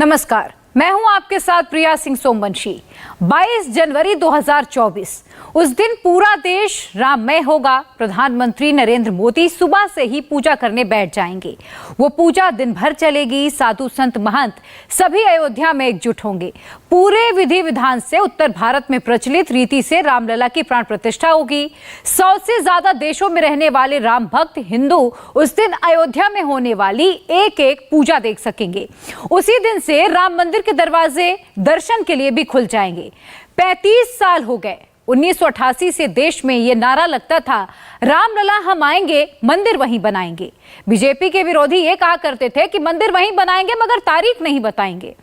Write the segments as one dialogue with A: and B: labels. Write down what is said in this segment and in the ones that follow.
A: नमस्कार, मैं हूं आपके साथ प्रिया सिंह सोमवंशी। 22 जनवरी 2024 उस दिन पूरा देश राममय होगा। प्रधानमंत्री नरेंद्र मोदी सुबह से ही पूजा करने बैठ जाएंगे। वो पूजा दिन भर चलेगी। साधु संत महंत सभी अयोध्या में एकजुट होंगे। पूरे विधि विधान से उत्तर भारत में प्रचलित रीति से रामलला की प्राण प्रतिष्ठा होगी। 100 से ज्यादा देशों में रहने वाले राम भक्त हिंदू उस दिन अयोध्या में होने वाली एक एक पूजा देख सकेंगे। उसी दिन से राम मंदिर के दरवाजे दर्शन के लिए भी खुल जाएंगे। 35 साल हो गए। 1988 से देश में ये नारा लगता था, रामलला हम आएंगे, मंदिर वहीं बनाएंगे। बीजेपी के विरोधी ये कहा करते थे कि मंदिर वहीं बनाएंगे मगर तारीख नहीं बताएंगे।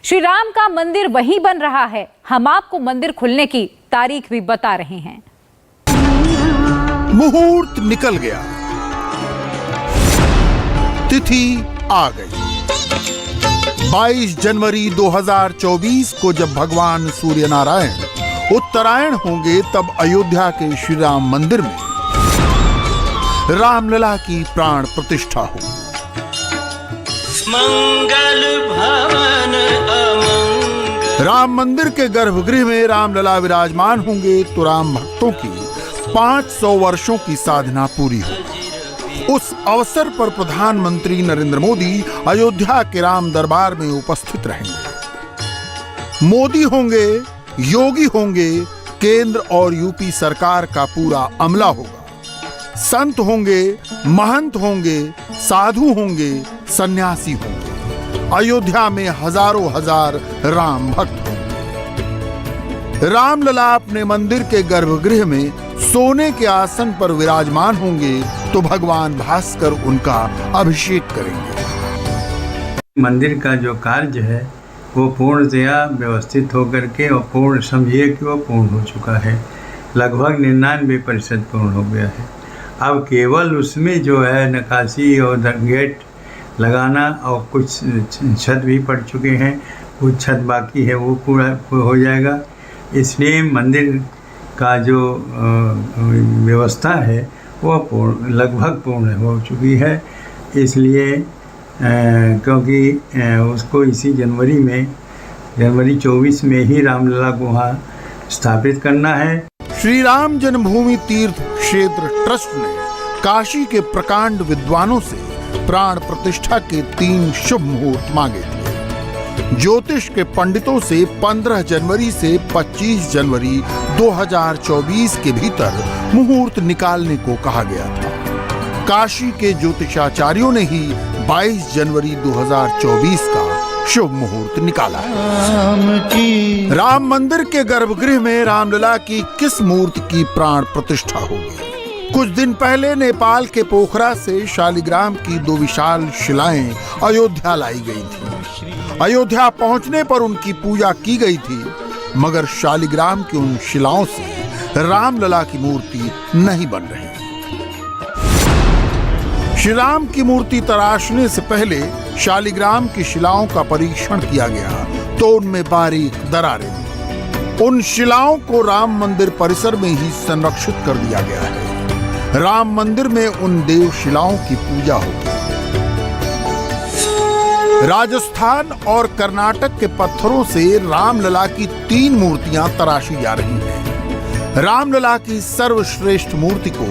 A: श्री राम का मंदिर वहीं बन रहा है। हम आपको मंदिर खुलने की तारीख भी बता रहे हैं।
B: मुहूर्त निकल गया, तिथि आ गई। 22 जनवरी 2024 को जब भगवान सूर्य नारायण उत्तरायण होंगे, तब अयोध्या के श्री राम मंदिर में रामलला की प्राण प्रतिष्ठा होगी। मंगल भवन अमंगल। राम मंदिर के गर्भगृह में रामलला विराजमान होंगे तो राम भक्तों की 500 वर्षों की साधना पूरी होगी। उस अवसर पर प्रधानमंत्री नरेंद्र मोदी अयोध्या के राम दरबार में उपस्थित रहेंगे। मोदी होंगे, योगी होंगे, केंद्र और यूपी सरकार का पूरा अमला होगा। संत होंगे, महंत होंगे, साधु होंगे, सन्यासी होंगे। अयोध्या में हजारों हजार राम भक्त होंगे। रामलला अपने मंदिर के गर्भगृह में सोने के आसन पर विराजमान होंगे तो भगवान भास्कर उनका अभिषेक करेंगे।
C: मंदिर का जो कार्य है वो पूर्णतया व्यवस्थित होकर के और पूर्ण समझिए कि वो पूर्ण हो चुका है। लगभग 99% पूर्ण हो गया है। अब केवल उसमें जो है नक्काशी और गेट लगाना और कुछ छत भी पड़ चुके हैं, कुछ छत बाकी है, वो पूरा हो जाएगा। इसलिए मंदिर का जो व्यवस्था है वो लगभग पूर्ण हो चुकी है। इसलिए क्योंकि उसको इसी जनवरी 24 में ही रामलला को वहाँ स्थापित करना है।
B: श्री राम जन्मभूमि तीर्थ क्षेत्र ट्रस्ट ने काशी के प्रकांड विद्वानों से प्राण प्रतिष्ठा के 3 शुभ मुहूर्त मांगे थे। ज्योतिष के पंडितों से 15 जनवरी से 25 जनवरी 2024 के भीतर मुहूर्त निकालने को कहा गया था। काशी के ज्योतिषाचार्यों ने ही 22 जनवरी 2024 का शुभ मुहूर्त निकाला है। राम मंदिर के गर्भगृह में रामलला की किस मूर्ति की प्राण प्रतिष्ठा होगी? कुछ दिन पहले नेपाल के पोखरा से शालिग्राम की 2 विशाल शिलाएं अयोध्या लाई गई थी। अयोध्या पहुंचने पर उनकी पूजा की गई थी, मगर शालिग्राम की उन शिलाओं से रामलला की मूर्ति नहीं बन रही। श्री राम की मूर्ति तराशने से पहले शालिग्राम की शिलाओं का परीक्षण किया गया तो उनमें बारीक दरारें थीं। उन शिलाओं को राम मंदिर परिसर में ही संरक्षित कर दिया गया है। राम मंदिर में उन देव शिलाओं की पूजा होगी। राजस्थान और कर्नाटक के पत्थरों से रामलला की 3 मूर्तियां तराशी जा रही हैं। रामलला की सर्वश्रेष्ठ मूर्ति को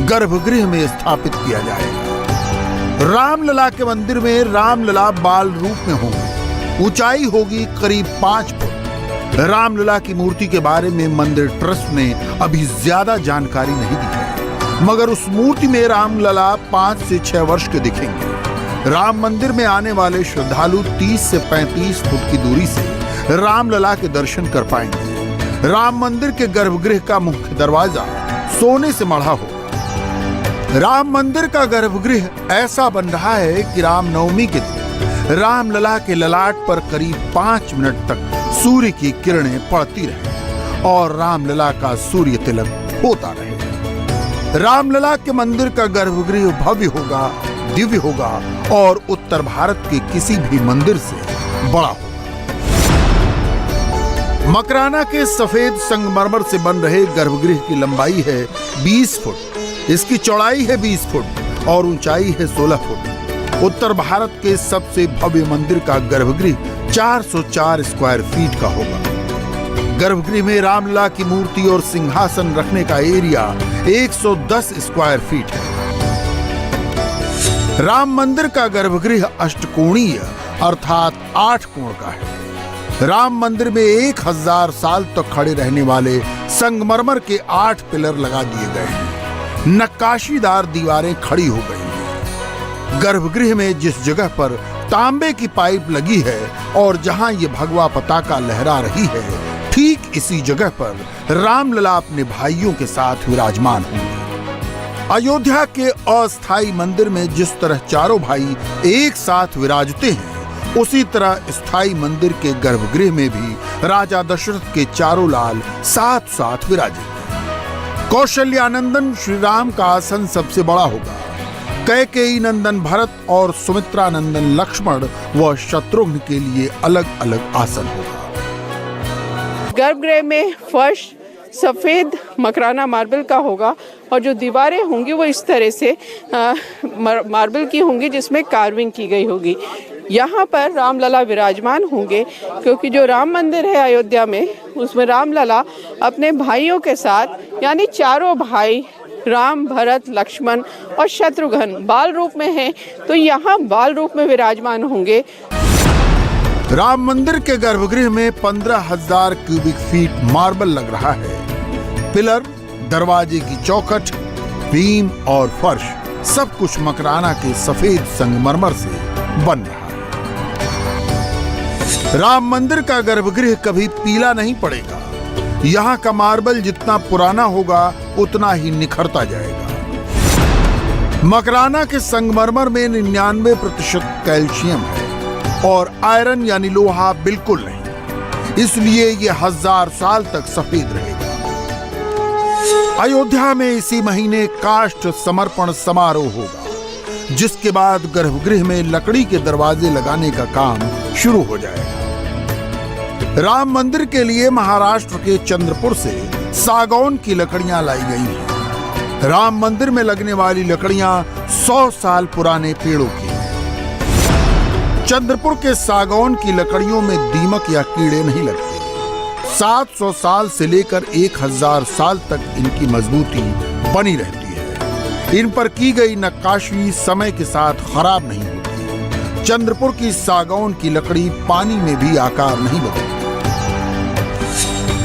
B: गर्भगृह में स्थापित किया जाएगा। रामलला के मंदिर में रामलला बाल रूप में होंगे। ऊंचाई होगी करीब 5 फुट। रामलला की मूर्ति के बारे में मंदिर ट्रस्ट ने अभी ज्यादा जानकारी नहीं दी है, मगर उस मूर्ति में रामलला 5 से 6 वर्ष के दिखेंगे। राम मंदिर में आने वाले श्रद्धालु 30 से 35 फुट की दूरी से रामलला के दर्शन कर पाएंगे। राम मंदिर के गर्भगृह का मुख्य दरवाजा सोने से मढ़ा होगा। राम मंदिर का गर्भगृह ऐसा बन रहा है कि रामनवमी के दिन रामलला के ललाट पर करीब 5 मिनट तक सूर्य की किरणें पड़ती रहे और रामलला का सूर्य तिलक होता रहे। रामलला के मंदिर का गर्भगृह भव्य होगा, दिव्य होगा और उत्तर भारत के किसी भी मंदिर से बड़ा होगा। मकराना के सफेद संगमरमर से बन रहे गर्भगृह की लंबाई है 20 फुट, इसकी चौड़ाई है 20 फुट और ऊंचाई है 16 फुट। उत्तर भारत के सबसे भव्य मंदिर का गर्भगृह 404 स्क्वायर फीट का होगा। गर्भगृह में रामलला की मूर्ति और सिंहासन रखने का एरिया 110 स्क्वायर फीट है। राम मंदिर का गर्भगृह अष्टकोणीय अर्थात 8 कोण का है। राम मंदिर में 1000 साल तक खड़े रहने वाले संगमरमर के 8 पिलर लगा दिए गए हैं। नक्काशीदार दीवारें खड़ी हो गई हैं। गर्भगृह में जिस जगह पर तांबे की पाइप लगी है और जहां ये भगवा पताका लहरा रही है, ठीक इसी जगह पर रामलला अपने भाइयों के साथ विराजमान होंगे। अयोध्या के अस्थायी मंदिर में जिस तरह चारों भाई एक साथ विराजते हैं, उसी तरह स्थायी मंदिर के गर्भगृह में भी राजा दशरथ के चारों लाल साथ साथ विराजेंगे। कौशल्यानंदन श्री राम का आसन सबसे बड़ा होगा। कैकेयी नंदन भरत और सुमित्रा नंदन लक्ष्मण व शत्रुघ्न के लिए अलग अलग आसन होगा।
D: गर्भगृह में फर्श सफ़ेद मकराना मार्बल का होगा और जो दीवारें होंगी वो इस तरह से मार्बल की होंगी जिसमें कार्विंग की गई होगी। यहाँ पर रामलला विराजमान होंगे क्योंकि जो राम मंदिर है अयोध्या में, उसमें रामलला अपने भाइयों के साथ यानी चारों भाई राम, भरत, लक्ष्मण और शत्रुघ्न बाल रूप में हैं, तो यहाँ बाल रूप में विराजमान होंगे।
B: राम मंदिर के गर्भगृह में 15,000 क्यूबिक फीट मार्बल लग रहा है। पिलर, दरवाजे की चौखट, बीम और फर्श सब कुछ मकराना के सफेद संगमरमर से बन रहा है। राम मंदिर का गर्भगृह कभी पीला नहीं पड़ेगा। यहाँ का मार्बल जितना पुराना होगा उतना ही निखरता जाएगा। मकराना के संगमरमर में 99% कैल्शियम है और आयरन यानी लोहा बिल्कुल नहीं, इसलिए ये 1000 साल तक सफेद रहेगा। अयोध्या में इसी महीने काष्ठ समर्पण समारोह होगा, जिसके बाद गर्भगृह में लकड़ी के दरवाजे लगाने का काम शुरू हो जाएगा। राम मंदिर के लिए महाराष्ट्र के चंद्रपुर से सागौन की लकड़ियां लाई गई हैं। राम मंदिर में लगने वाली लकड़ियां 100 साल पुराने पेड़ों की हैं। चंद्रपुर के सागौन की लकड़ियों में दीमक या कीड़े नहीं लगते। 700 साल से लेकर 1000 साल तक इनकी मजबूती बनी रहती है। इन पर की गई नक्काशी समय के साथ खराब नहीं होती। चंद्रपुर की सागौन की लकड़ी पानी में भी आकार नहीं बदलती।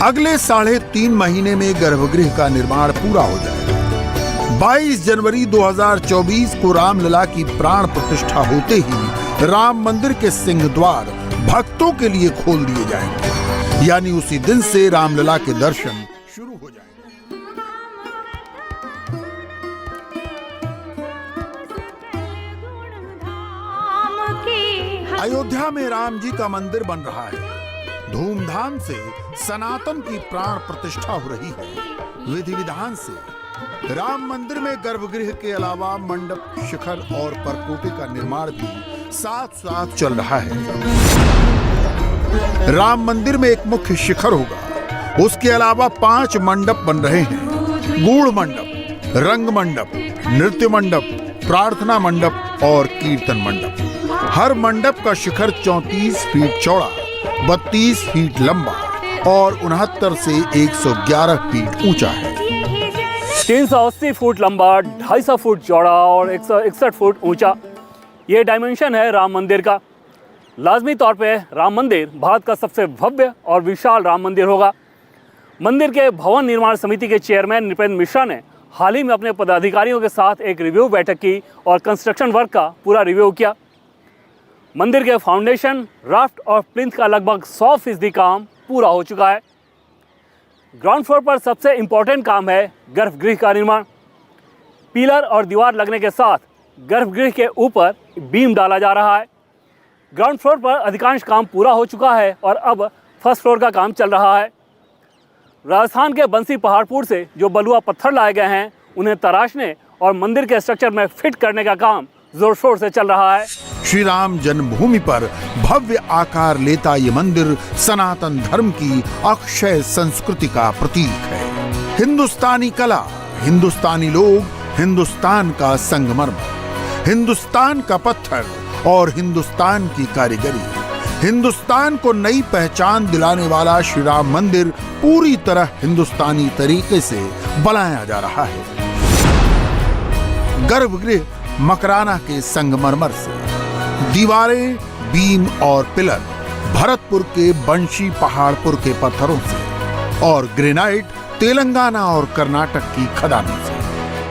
B: अगले 3.5 महीने में गर्भगृह का निर्माण पूरा हो जाएगा। 22 जनवरी 2024 को रामलला की प्राण प्रतिष्ठा होते ही राम मंदिर के सिंह द्वार भक्तों के लिए खोल दिए जाएंगे, यानी उसी दिन से रामलला के दर्शन शुरू हो जाएंगे। अयोध्या में राम जी का मंदिर बन रहा है। धूमधाम से सनातन की प्राण प्रतिष्ठा हो रही है। विधि विधान से राम मंदिर में गर्भगृह के अलावा मंडप, शिखर और परकोटे का निर्माण भी साथ साथ चल रहा है। राम मंदिर में एक मुख्य शिखर होगा, उसके अलावा 5 मंडप बन रहे हैं। गूढ़ मंडप, रंग मंडप, नृत्य मंडप, प्रार्थना मंडप और कीर्तन मंडप। हर मंडप का शिखर 34 फीट चौड़ा, 32 फीट लंबा और 69 से 111 फीट ऊंचा है।
E: 380 फुट लंबा, 250 फुट चौड़ा और 161 फुट ऊंचा, ये डायमेंशन है राम मंदिर का। लाजमी तौर पे राम मंदिर भारत का सबसे भव्य और विशाल राम मंदिर होगा। मंदिर के भवन निर्माण समिति के चेयरमैन नृपेंद्र मिश्रा ने हाल ही में अपने पदाधिकारियों के साथ एक रिव्यू बैठक की और कंस्ट्रक्शन वर्क का पूरा रिव्यू किया। मंदिर के फाउंडेशन, राफ्ट और प्लिंथ का लगभग 100% काम पूरा हो चुका है। ग्राउंड फ्लोर पर सबसे इम्पोर्टेंट काम है गर्भगृह का निर्माण। पिलर और दीवार लगने के साथ गर्भगृह के ऊपर बीम डाला जा रहा है। ग्राउंड फ्लोर पर अधिकांश काम पूरा हो चुका है और अब फर्स्ट फ्लोर का काम चल रहा है। राजस्थान के बंसी पहाड़पुर से जो बलुआ पत्थर लाए गए हैं, उन्हें तराशने और मंदिर के स्ट्रक्चर में फिट करने का काम जोर शोर से चल रहा है।
B: श्री राम जन्मभूमि पर भव्य आकार लेता ये मंदिर सनातन धर्म की अक्षय संस्कृति का प्रतीक है। हिंदुस्तानी कला, हिंदुस्तानी लोग, हिंदुस्तान का संगमरमर। हिंदुस्तान का पत्थर और हिंदुस्तान की कारीगरी, हिंदुस्तान को नई पहचान दिलाने वाला श्री राम मंदिर पूरी तरह हिंदुस्तानी तरीके से बनाया जा रहा है। गर्भगृह मकराना के संगमरमर से, दीवारें, बीम और पिलर भरतपुर के बंशी पहाड़पुर के पत्थरों से और ग्रेनाइट तेलंगाना और कर्नाटक की खदानों से।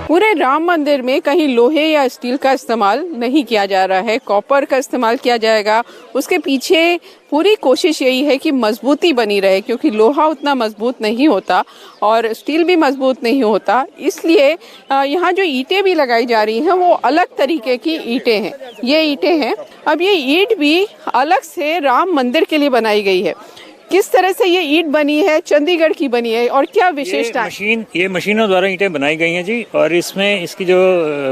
D: पूरे राम मंदिर में कहीं लोहे या स्टील का इस्तेमाल नहीं किया जा रहा है, कॉपर का इस्तेमाल किया जाएगा। उसके पीछे पूरी कोशिश यही है कि मजबूती बनी रहे, क्योंकि लोहा उतना मजबूत नहीं होता और स्टील भी मजबूत नहीं होता। इसलिए यहाँ जो ईंटें भी लगाई जा रही हैं वो अलग तरीके की ईंटें हैं। ये ईंटें हैं, अब ये ईंट भी अलग से राम मंदिर के लिए बनाई गई है। किस तरह से ये ईंट बनी है, चंडीगढ़ की बनी है और क्या विशेषता है?
F: ये मशीनों द्वारा ईंटें बनाई गई हैं जी, और इसमें इसकी जो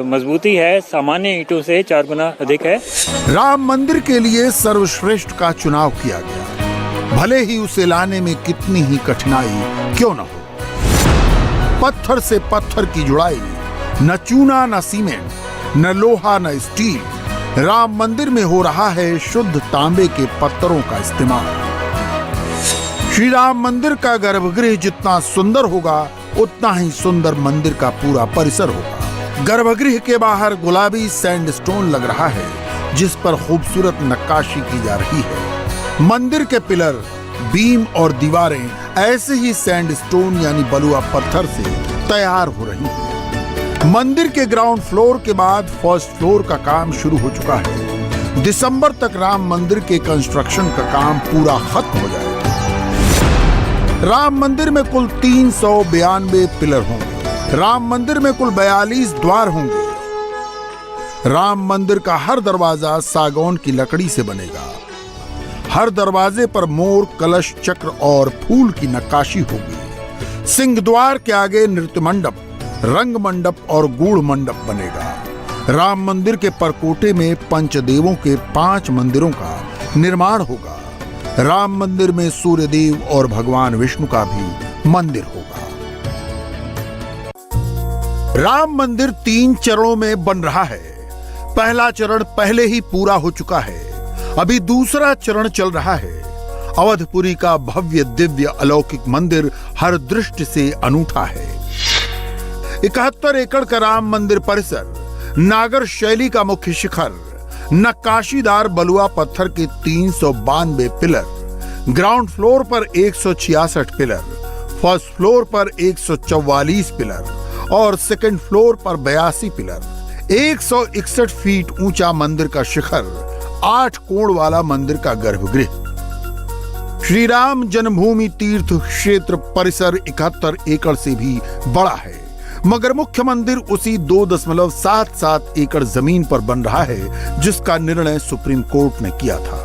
F: मजबूती है सामान्य ईंटों से 4 गुना अधिक है।
B: राम मंदिर के लिए सर्वश्रेष्ठ का चुनाव किया गया, भले ही उसे लाने में कितनी ही कठिनाई क्यों न हो। पत्थर से पत्थर की जुड़ाई, न चूना न सीमेंट, न लोहा न स्टील, राम मंदिर में हो रहा है शुद्ध तांबे के पत्थरों का इस्तेमाल। श्री राम मंदिर का गर्भगृह जितना सुंदर होगा उतना ही सुंदर मंदिर का पूरा परिसर होगा। गर्भगृह के बाहर गुलाबी सैंडस्टोन लग रहा है जिस पर खूबसूरत नक्काशी की जा रही है। मंदिर के पिलर, बीम और दीवारें ऐसे ही सैंडस्टोन यानी बलुआ पत्थर से तैयार हो रही हैं। मंदिर के ग्राउंड फ्लोर के बाद फर्स्ट फ्लोर का काम शुरू हो चुका है। दिसंबर तक राम मंदिर के कंस्ट्रक्शन का काम पूरा खत्म हो जाएगा। राम मंदिर में कुल 392 पिलर होंगे। राम मंदिर में कुल 42 द्वार होंगे। राम मंदिर का हर दरवाजा सागौन की लकड़ी से बनेगा। हर दरवाजे पर मोर, कलश, चक्र और फूल की नक्काशी होगी। सिंह द्वार के आगे नृत्य मंडप, रंग मंडप और गूढ़ मंडप बनेगा। राम मंदिर के परकोटे में पंचदेवों के 5 मंदिरों का निर्माण होगा। राम मंदिर में सूर्यदेव और भगवान विष्णु का भी मंदिर होगा। राम मंदिर 3 चरणों में बन रहा है। पहला चरण पहले ही पूरा हो चुका है, अभी दूसरा चरण चल रहा है। अवधपुरी का भव्य दिव्य अलौकिक मंदिर हर दृष्टि से अनूठा है। 71 एकड़ का राम मंदिर परिसर, नागर शैली का मुख्य शिखर, नक्काशीदार बलुआ पत्थर के 392 पिलर, ग्राउंड फ्लोर पर 166 पिलर, फर्स्ट फ्लोर पर 144 पिलर और सेकंड फ्लोर पर 82 पिलर, 161 फीट ऊंचा मंदिर का शिखर, 8 कोण वाला मंदिर का गर्भगृह। श्री राम जन्मभूमि तीर्थ क्षेत्र परिसर 71 एकड़ से भी बड़ा है, मगर मुख्य मंदिर उसी 2.77 एकड़ जमीन पर बन रहा है जिसका निर्णय सुप्रीम कोर्ट ने किया था।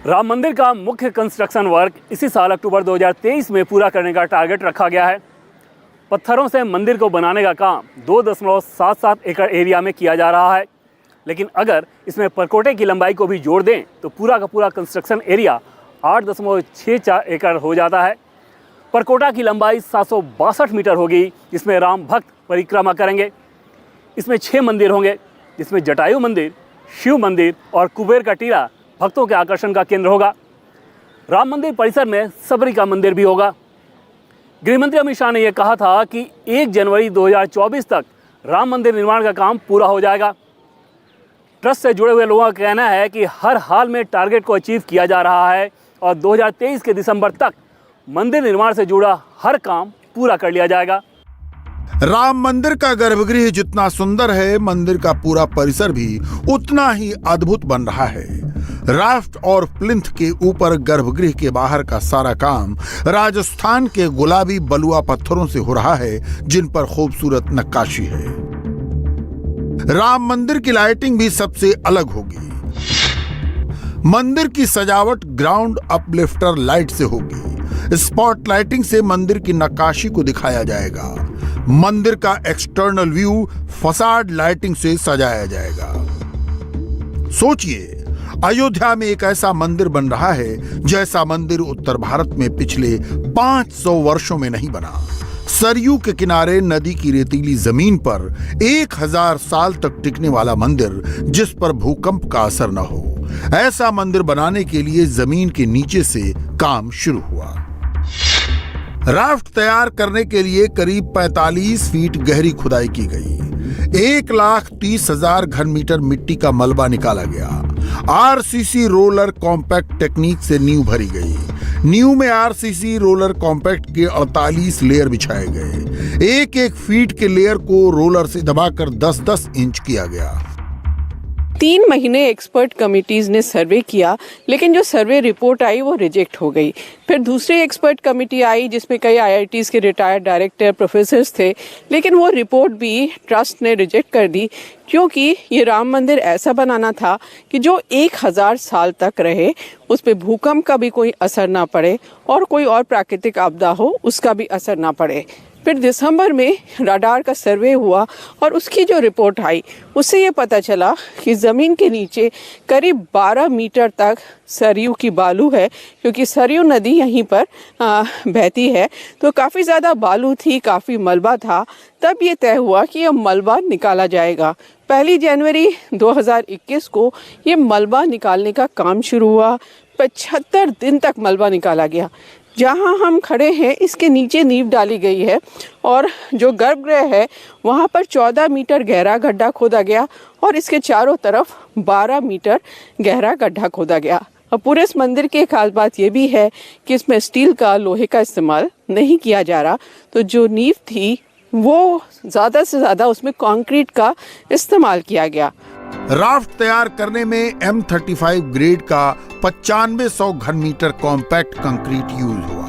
E: राम मंदिर का मुख्य कंस्ट्रक्शन वर्क इसी साल अक्टूबर 2023 में पूरा करने का टारगेट रखा गया है। पत्थरों से मंदिर को बनाने का काम 2.77 एकड़ एरिया में किया जा रहा है, लेकिन अगर इसमें परकोटे की लंबाई को भी जोड़ दें तो पूरा का पूरा कंस्ट्रक्शन एरिया 8.64 एकड़ हो जाता है। परकोटा की लंबाई 762 मीटर होगी, जिसमें राम भक्त परिक्रमा करेंगे। इसमें 6 मंदिर होंगे, जिसमें जटायु मंदिर, शिव मंदिर और कुबेर का टीला भक्तों के आकर्षण का केंद्र होगा। राम मंदिर परिसर में सबरी का मंदिर भी होगा। गृहमंत्री अमित शाह ने यह कहा था कि 1 जनवरी 2024 तक राम मंदिर निर्माण का काम पूरा हो जाएगा। ट्रस्ट से जुड़े हुए लोगों का कहना है कि हर हाल में टारगेट को अचीव किया जा रहा है और 2023 के दिसंबर तक मंदिर निर्माण से जुड़ा हर काम पूरा कर लिया जाएगा।
B: राम मंदिर का गर्भगृह जितना सुंदर है, मंदिर का पूरा परिसर भी उतना ही अद्भुत बन रहा है। राफ्ट और प्लिंथ के ऊपर गर्भगृह के बाहर का सारा काम राजस्थान के गुलाबी बलुआ पत्थरों से हो रहा है, जिन पर खूबसूरत नक्काशी है। राम मंदिर की लाइटिंग भी सबसे अलग होगी। मंदिर की सजावट ग्राउंड अपलिफ्टर लाइट से होगी। स्पॉट लाइटिंग से मंदिर की नक्काशी को दिखाया जाएगा। मंदिर का एक्सटर्नल व्यू फसाड लाइटिंग से सजाया जाएगा। सोचिए, अयोध्या में एक ऐसा मंदिर बन रहा है जैसा मंदिर उत्तर भारत में पिछले 500 वर्षों में नहीं बना। सरयू के किनारे नदी की रेतीली जमीन पर 1000 साल तक टिकने वाला मंदिर, जिस पर भूकंप का असर न हो, ऐसा मंदिर बनाने के लिए जमीन के नीचे से काम शुरू हुआ। राफ्ट तैयार करने के लिए करीब 45 फीट गहरी खुदाई की गई। 1,30,000 घन मीटर मिट्टी का मलबा निकाला गया। आरसीसी रोलर कॉम्पैक्ट टेक्निक से नींव भरी गई। नींव में आरसीसी रोलर कॉम्पैक्ट के 48 लेयर बिछाए गए। एक एक फीट के लेयर को रोलर से दबाकर 10-10 इंच किया गया।
D: 3 महीने एक्सपर्ट कमिटीज ने सर्वे किया, लेकिन जो सर्वे रिपोर्ट आई वो रिजेक्ट हो गई। फिर दूसरी एक्सपर्ट कमेटी आई जिसमें कई आईआईटीज के रिटायर्ड डायरेक्टर, प्रोफेसर्स थे, लेकिन वो रिपोर्ट भी ट्रस्ट ने रिजेक्ट कर दी, क्योंकि ये राम मंदिर ऐसा बनाना था कि जो 1000 साल तक रहे, उस पर भूकंप का भी कोई असर ना पड़े और कोई और प्राकृतिक आपदा हो उसका भी असर ना पड़े। फिर दिसंबर में राडार का सर्वे हुआ और उसकी जो रिपोर्ट आई उससे ये पता चला कि ज़मीन के नीचे करीब 12 मीटर तक सरयू की बालू है, क्योंकि सरयू नदी यहीं पर बहती है, तो काफ़ी ज़्यादा बालू थी, काफ़ी मलबा था। तब ये तय हुआ कि यह मलबा निकाला जाएगा। 1 जनवरी 2021 को ये मलबा निकालने का काम शुरू हुआ। 75 दिन तक मलबा निकाला गया। जहाँ हम खड़े हैं इसके नीचे नींव डाली गई है और जो गर्भगृह है वहाँ पर 14 मीटर गहरा गड्ढा खोदा गया और इसके चारों तरफ 12 मीटर गहरा गड्ढा खोदा गया। और पूरे इस मंदिर की एक खास बात ये भी है कि इसमें स्टील का, लोहे का इस्तेमाल नहीं किया जा रहा। तो जो नींव थी वो ज़्यादा से ज़्यादा उसमें कंक्रीट का इस्तेमाल किया गया।
B: राफ्ट तैयार करने में M35 ग्रेड का 9500 घन मीटर कॉम्पैक्ट कंक्रीट यूज हुआ।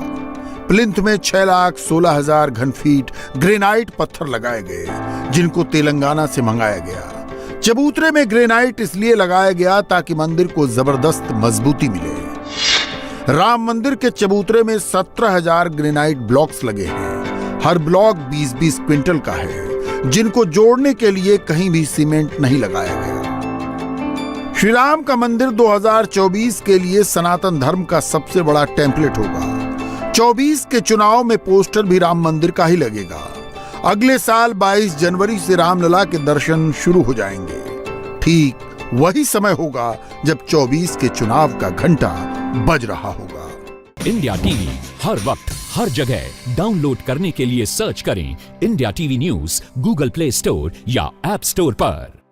B: प्लिंथ में 6,16,000 घन फीट ग्रेनाइट पत्थर लगाए गए, जिनको तेलंगाना से मंगाया गया। चबूतरे में ग्रेनाइट इसलिए लगाया गया ताकि मंदिर को जबरदस्त मजबूती मिले। राम मंदिर के चबूतरे में 17,000 ग्रेनाइट ब्लॉक्स लगे हैं। हर ब्लॉक 20-20 क्विंटल का है, जिनको जोड़ने के लिए कहीं भी सीमेंट नहीं लगाया गया। श्री राम का मंदिर 2024 के लिए सनातन धर्म का सबसे बड़ा टेम्पलेट होगा। 24 के चुनाव में पोस्टर भी राम मंदिर का ही लगेगा। अगले साल 22 जनवरी से रामलला के दर्शन शुरू हो जाएंगे। ठीक वही समय होगा जब 24 के चुनाव का घंटा बज रहा होगा।
G: इंडिया टीवी हर वक्त हर जगह डाउनलोड करने के लिए सर्च करें India TV news Google play store या ऐप स्टोर पर।